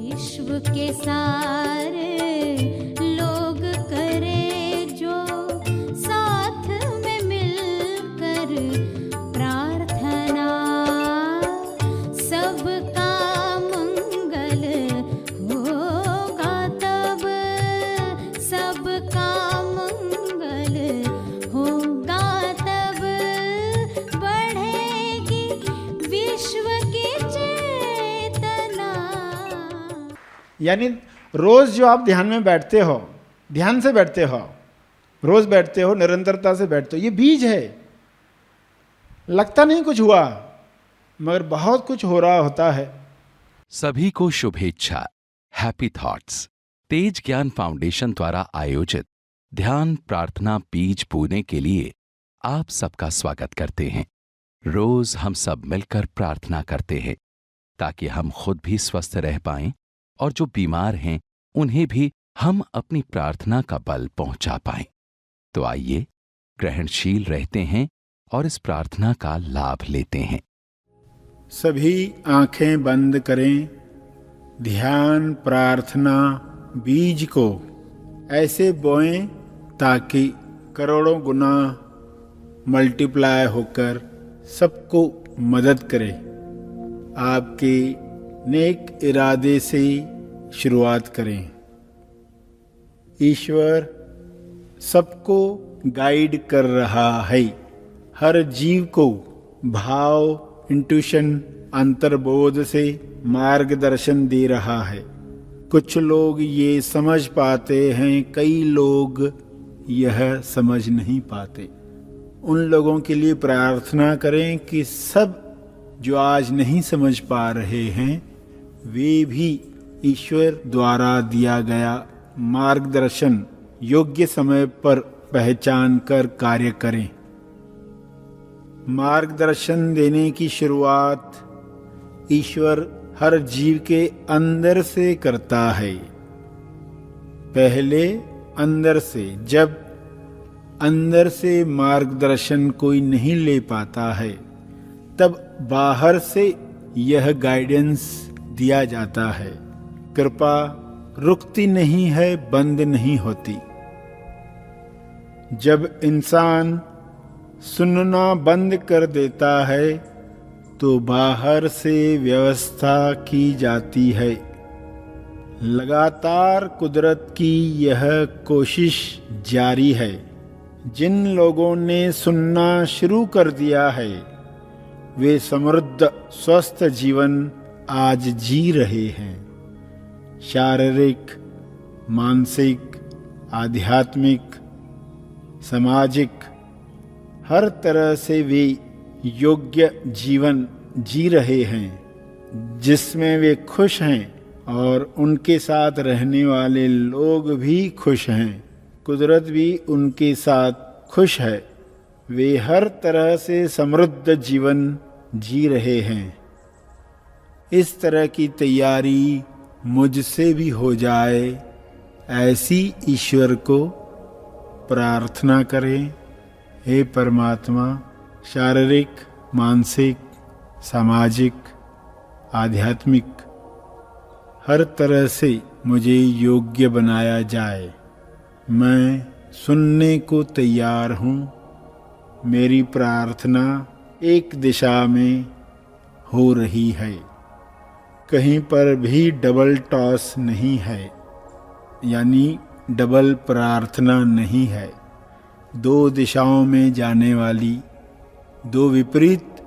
विश्व के सारे लोग करे जो साथ में मिलकर प्रार्थना, सबका मंगल होगा तब, सबका मंगल होगा तब, बढ़ेगी विश्व की चेतना। यानी रोज जो आप ध्यान में बैठते हो, ध्यान से बैठते हो, रोज बैठते हो, निरंतरता से बैठते हो, ये बीज है। लगता नहीं कुछ हुआ, मगर बहुत कुछ हो रहा होता है। सभी को शुभेच्छा। हैप्पी थॉट्स तेज ज्ञान फाउंडेशन द्वारा आयोजित ध्यान प्रार्थना बीज बोने के लिए आप सबका स्वागत करते हैं। रोज हम सब मिलकर प्रार्थना करते हैं ताकि हम खुद भी स्वस्थ रह पाएं और जो बीमार हैं उन्हें भी हम अपनी प्रार्थना का बल पहुंचा पाएं। तो आइए ग्रहणशील रहते हैं और इस प्रार्थना का लाभ लेते हैं। सभी आंखें बंद करें। ध्यान प्रार्थना बीज को ऐसे बोएं ताकि करोड़ों गुना मल्टीप्लाई होकर सबको मदद करे। आपके नेक इरादे से शुरुआत करें। ईश्वर सबको गाइड कर रहा है। हर जीव को भाव, इंट्यूशन, अंतर्बोध से मार्गदर्शन दे रहा है। कुछ लोग ये समझ पाते हैं, कई लोग यह समझ नहीं पाते। उन लोगों के लिए प्रार्थना करें कि सब जो आज नहीं समझ पा रहे हैं वे भी ईश्वर द्वारा दिया गया मार्गदर्शन योग्य समय पर पहचान कर कार्य करें। मार्गदर्शन देने की शुरुआत ईश्वर हर जीव के अंदर से करता है। पहले अंदर से, जब अंदर से मार्गदर्शन कोई नहीं ले पाता है तब बाहर से यह गाइडेंस दिया जाता है। कृपा रुकती नहीं है, बंद नहीं होती। जब इंसान सुनना बंद कर देता है तो बाहर से व्यवस्था की जाती है। लगातार कुदरत की यह कोशिश जारी है। जिन लोगों ने सुनना शुरू कर दिया है वे समृद्ध स्वस्थ जीवन आज जी रहे हैं। शारीरिक, मानसिक, आध्यात्मिक, सामाजिक, हर तरह से वे योग्य जीवन जी रहे हैं जिसमें वे खुश हैं और उनके साथ रहने वाले लोग भी खुश हैं। कुदरत भी उनके साथ खुश है। वे हर तरह से समृद्ध जीवन जी रहे हैं। इस तरह की तैयारी मुझसे भी हो जाए, ऐसी ईश्वर को प्रार्थना करें। हे परमात्मा, शारीरिक, मानसिक, सामाजिक, आध्यात्मिक हर तरह से मुझे योग्य बनाया जाए। मैं सुनने को तैयार हूँ। मेरी प्रार्थना एक दिशा में हो रही है। कहीं पर भी डबल टॉस नहीं है, यानी डबल प्रार्थना नहीं है। दो दिशाओं में जाने वाली, दो विपरीत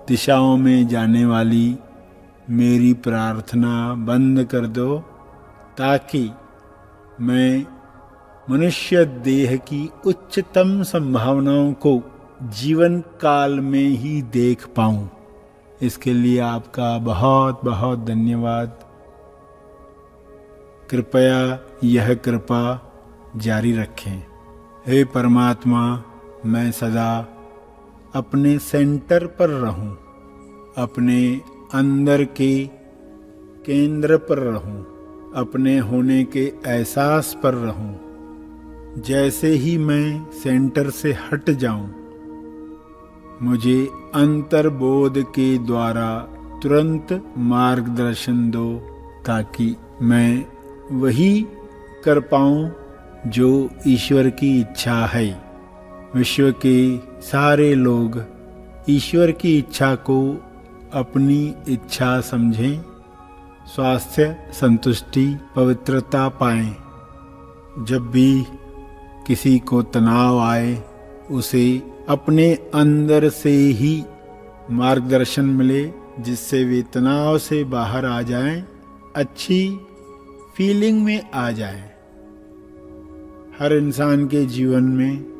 दिशाओं में जाने वाली मेरी प्रार्थना बंद कर दो ताकि मैं मनुष्य देह की उच्चतम संभावनाओं को जीवन काल में ही देख पाऊं। इसके लिए आपका बहुत बहुत धन्यवाद। कृपया यह कृपा जारी रखें। हे परमात्मा, मैं सदा अपने सेंटर पर रहूं, अपने अंदर के केंद्र पर रहूं, अपने होने के एहसास पर रहूं। जैसे ही मैं सेंटर से हट जाऊं, मुझे अंतर्बोध के द्वारा तुरंत मार्गदर्शन दो ताकि मैं वही कर पाऊं जो ईश्वर की इच्छा है। विश्व के सारे लोग ईश्वर की इच्छा को अपनी इच्छा समझें, स्वास्थ्य, संतुष्टि, पवित्रता पाएं। जब भी किसी को तनाव आए उसे अपने अंदर से ही मार्गदर्शन मिले जिससे वे तनाव से बाहर आ जाएं, अच्छी फीलिंग में आ जाएं। हर इंसान के जीवन में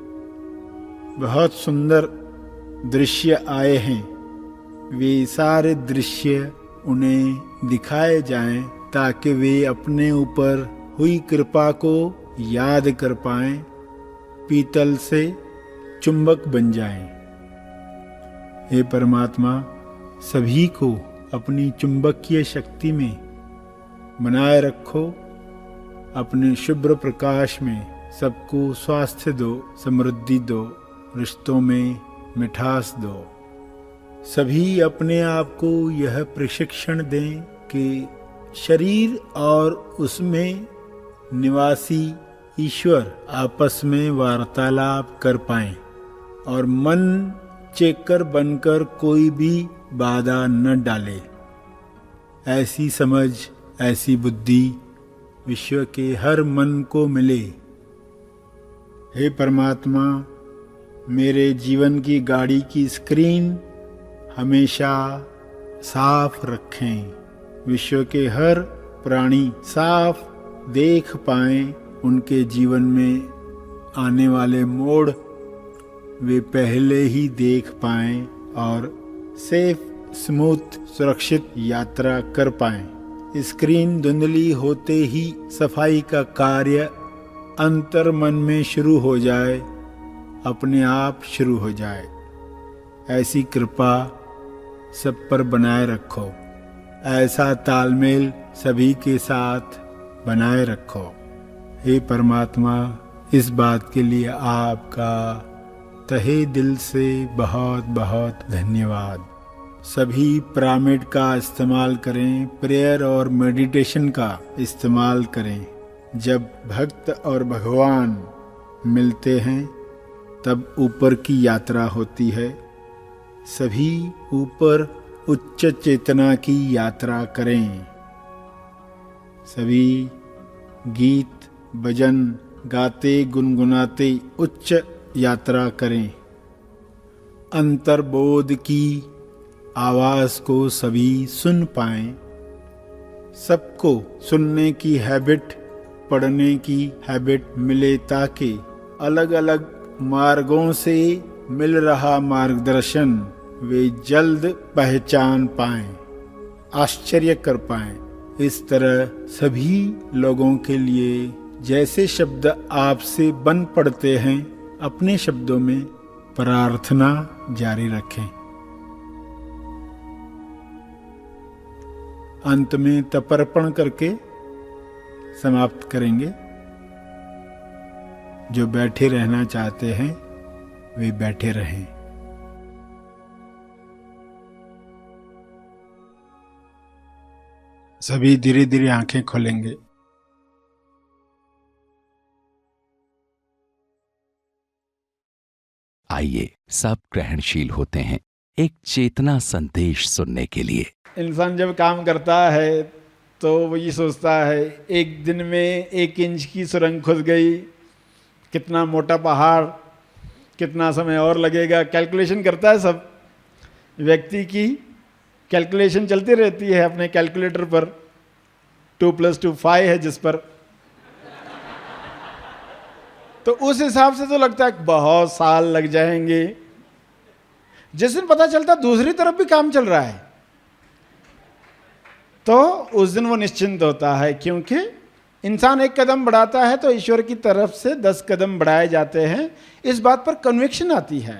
बहुत सुंदर दृश्य आए हैं, वे सारे दृश्य उन्हें दिखाए जाएं ताकि वे अपने ऊपर हुई कृपा को याद कर पाएं, पीतल से चुंबक बन जाएं। हे परमात्मा, सभी को अपनी चुंबकीय शक्ति में बनाए रखो, अपने शुभ्र प्रकाश में सबको स्वास्थ्य दो, समृद्धि दो, रिश्तों में मिठास दो। सभी अपने आप को यह प्रशिक्षण दें कि शरीर और उसमें निवासी ईश्वर आपस में वार्तालाप कर पाएं और मन चेकर बनकर कोई भी बाधा न डाले। ऐसी समझ, ऐसी बुद्धि विश्व के हर मन को मिले। हे परमात्मा, मेरे जीवन की गाड़ी की स्क्रीन हमेशा साफ रखें। विश्व के हर प्राणी साफ देख पाएं, उनके जीवन में आने वाले मोड़ वे पहले ही देख पाएं और सेफ, स्मूथ, सुरक्षित यात्रा कर पाएं। स्क्रीन धुंधली होते ही सफाई का कार्य अंतर मन में शुरू हो जाए, अपने आप शुरू हो जाए। ऐसी कृपा सब पर बनाए रखो, ऐसा तालमेल सभी के साथ बनाए रखो। हे परमात्मा, इस बात के लिए आपका तहे दिल से बहुत बहुत धन्यवाद। सभी पिरामिड का इस्तेमाल करें, प्रेयर और मेडिटेशन का इस्तेमाल करें। जब भक्त और भगवान मिलते हैं तब ऊपर की यात्रा होती है। सभी ऊपर उच्च चेतना की यात्रा करें। सभी गीत भजन गाते गुनगुनाते उच्च यात्रा करें। अंतर्बोध की आवाज को सभी सुन पाएं। सबको सुनने की हैबिट, पढ़ने की हैबिट मिले ताकि अलग अलग मार्गों से मिल रहा मार्गदर्शन वे जल्द पहचान पाएं, आश्चर्य कर पाएं। इस तरह सभी लोगों के लिए जैसे शब्द आपसे बन पड़ते हैं, अपने शब्दों में प्रार्थना जारी रखें। अंत में तर्पण करके समाप्त करेंगे। जो बैठे रहना चाहते हैं वे बैठे रहें। सभी धीरे धीरे आंखें खोलेंगे। आइए सब ग्रहणशील होते हैं एक चेतना संदेश सुनने के लिए। इंसान जब काम करता है तो वो ये सोचता है, एक दिन में 1 इंच की सुरंग खुद गई, कितना मोटा पहाड़, कितना समय और लगेगा। कैलकुलेशन करता है सब। व्यक्ति की कैलकुलेशन चलती रहती है अपने कैलकुलेटर पर। 2 + 2 5 है जिस पर, तो उस हिसाब से तो लगता है बहुत साल लग जाएंगे। जिस दिन पता चलता दूसरी तरफ भी काम चल रहा है तो उस दिन वो निश्चिंत होता है, क्योंकि इंसान एक कदम बढ़ाता है तो ईश्वर की तरफ से 10 कदम बढ़ाए जाते हैं। इस बात पर कन्विक्शन आती है।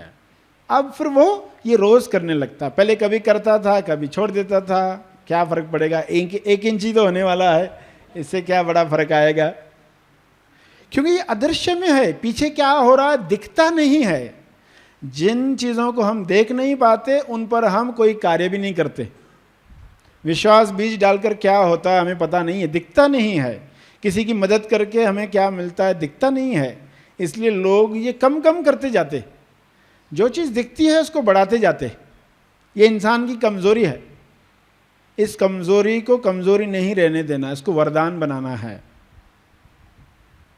अब फिर वो ये रोज करने लगता। पहले कभी करता था, कभी छोड़ देता था, क्या फर्क पड़ेगा, 1 इंच ही तो होने वाला है, इससे क्या बड़ा फर्क आएगा। क्योंकि ये अदृश्य में है, पीछे क्या हो रहा है दिखता नहीं है। जिन चीज़ों को हम देख नहीं पाते उन पर हम कोई कार्य भी नहीं करते। विश्वास बीज डालकर क्या होता है हमें पता नहीं है, दिखता नहीं है। किसी की मदद करके हमें क्या मिलता है दिखता नहीं है, इसलिए लोग ये कम कम करते जाते, जो चीज़ दिखती है उसको बढ़ाते जाते। ये इंसान की कमज़ोरी है, इस कमज़ोरी को कमज़ोरी नहीं रहने देना, इसको वरदान बनाना है।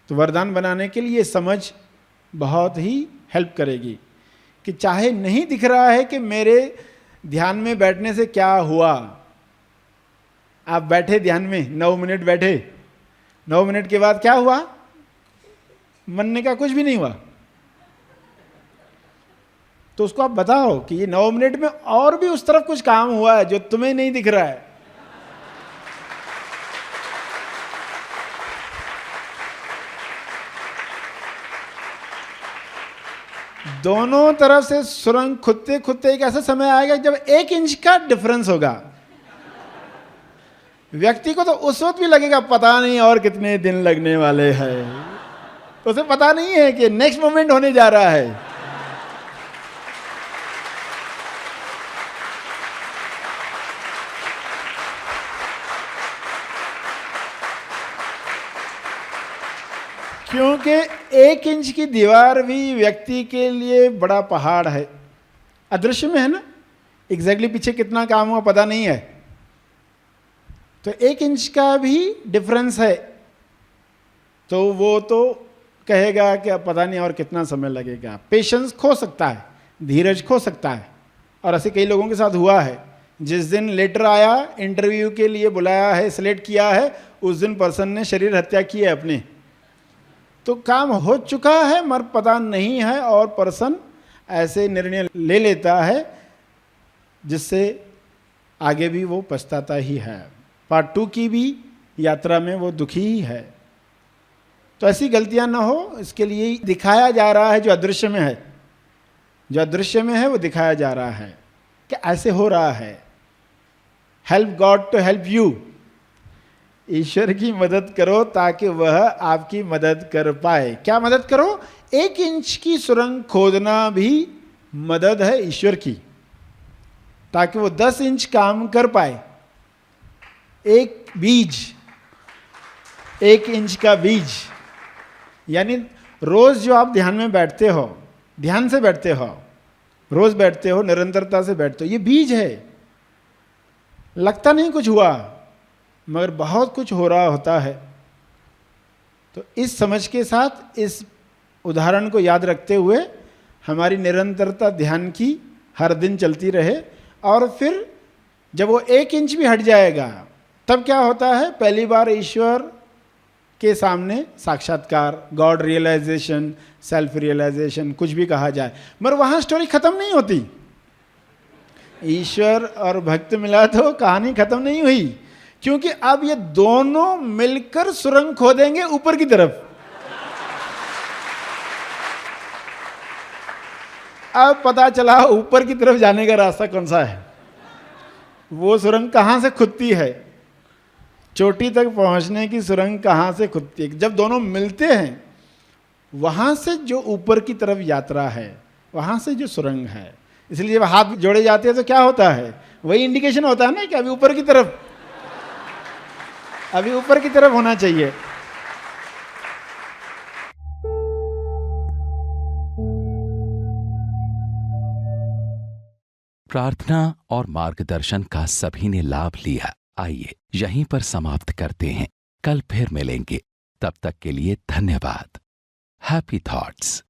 तो वरदान बनाने के लिए समझ बहुत ही हेल्प करेगी कि चाहे नहीं दिख रहा है कि मेरे ध्यान में बैठने से क्या हुआ। आप बैठे ध्यान में 9 मिनट बैठे, 9 मिनट के बाद क्या हुआ? मनने का कुछ भी नहीं हुआ। तो उसको आप बताओ कि ये 9 मिनट में और भी उस तरफ कुछ काम हुआ है जो तुम्हें नहीं दिख रहा है। दोनों तरफ से सुरंग खुदते खुदते एक ऐसा समय आएगा जब 1 इंच का डिफरेंस होगा। व्यक्ति को तो उस वक्त भी लगेगा पता नहीं और कितने दिन लगने वाले हैं, उसे पता नहीं है कि नेक्स्ट मोमेंट होने जा रहा है। क्योंकि 1 इंच की दीवार भी व्यक्ति के लिए बड़ा पहाड़ है। अदृश्य में है ना, एग्जैक्टली पीछे कितना काम हुआ पता नहीं है, तो 1 इंच का भी डिफरेंस है। तो वो तो कहेगा कि अब पता नहीं और कितना समय लगेगा। पेशेंस खो सकता है, धीरज खो सकता है, और ऐसे कई लोगों के साथ हुआ है। जिस दिन लेटर आया, इंटरव्यू के लिए बुलाया है, सिलेक्ट किया है, उस दिन पर्सन ने शरीर हत्या की है अपने। तो काम हो चुका है मगर पता नहीं है, और पर्सन ऐसे निर्णय ले लेता है जिससे आगे भी वो पछताता ही है। पार्ट 2 की भी यात्रा में वो दुखी ही है। तो ऐसी गलतियां ना हो, इसके लिए दिखाया जा रहा है जो अदृश्य में है। जो अदृश्य में है वो दिखाया जा रहा है कि ऐसे हो रहा है। Help God to help you. ईश्वर की मदद करो ताकि वह आपकी मदद कर पाए। क्या मदद करो? 1 इंच की सुरंग खोदना भी मदद है ईश्वर की, ताकि वो 10 इंच काम कर पाए। एक बीज, 1 इंच का बीज, यानी रोज जो आप ध्यान में बैठते हो, ध्यान से बैठते हो, रोज बैठते हो, निरंतरता से बैठते हो, ये बीज है। लगता नहीं कुछ हुआ मगर बहुत कुछ हो रहा होता है। तो इस समझ के साथ, इस उदाहरण को याद रखते हुए हमारी निरंतरता ध्यान की हर दिन चलती रहे। और फिर जब वो 1 इंच भी हट जाएगा तब क्या होता है? पहली बार ईश्वर के सामने साक्षात्कार, गॉड रियलाइजेशन, सेल्फ रियलाइजेशन, कुछ भी कहा जाए, मगर वहाँ स्टोरी खत्म नहीं होती। ईश्वर और भक्त मिला तो कहानी खत्म नहीं हुई, क्योंकि अब ये दोनों मिलकर सुरंग खोदेंगे ऊपर की तरफ। अब पता चला ऊपर की तरफ जाने का रास्ता कौन सा है, वो सुरंग कहां से खुदती है, चोटी तक पहुंचने की सुरंग कहां से खुदती है। जब दोनों मिलते हैं वहां से जो ऊपर की तरफ यात्रा है, वहां से जो सुरंग है। इसलिए जब हाथ जोड़े जाते हैं तो क्या होता है? वही इंडिकेशन होता है ना कि अभी ऊपर की तरफ, अभी ऊपर की तरफ होना चाहिए। प्रार्थना और मार्गदर्शन का सभी ने लाभ लिया। आइए यहीं पर समाप्त करते हैं, कल फिर मिलेंगे। तब तक के लिए धन्यवाद। Happy thoughts.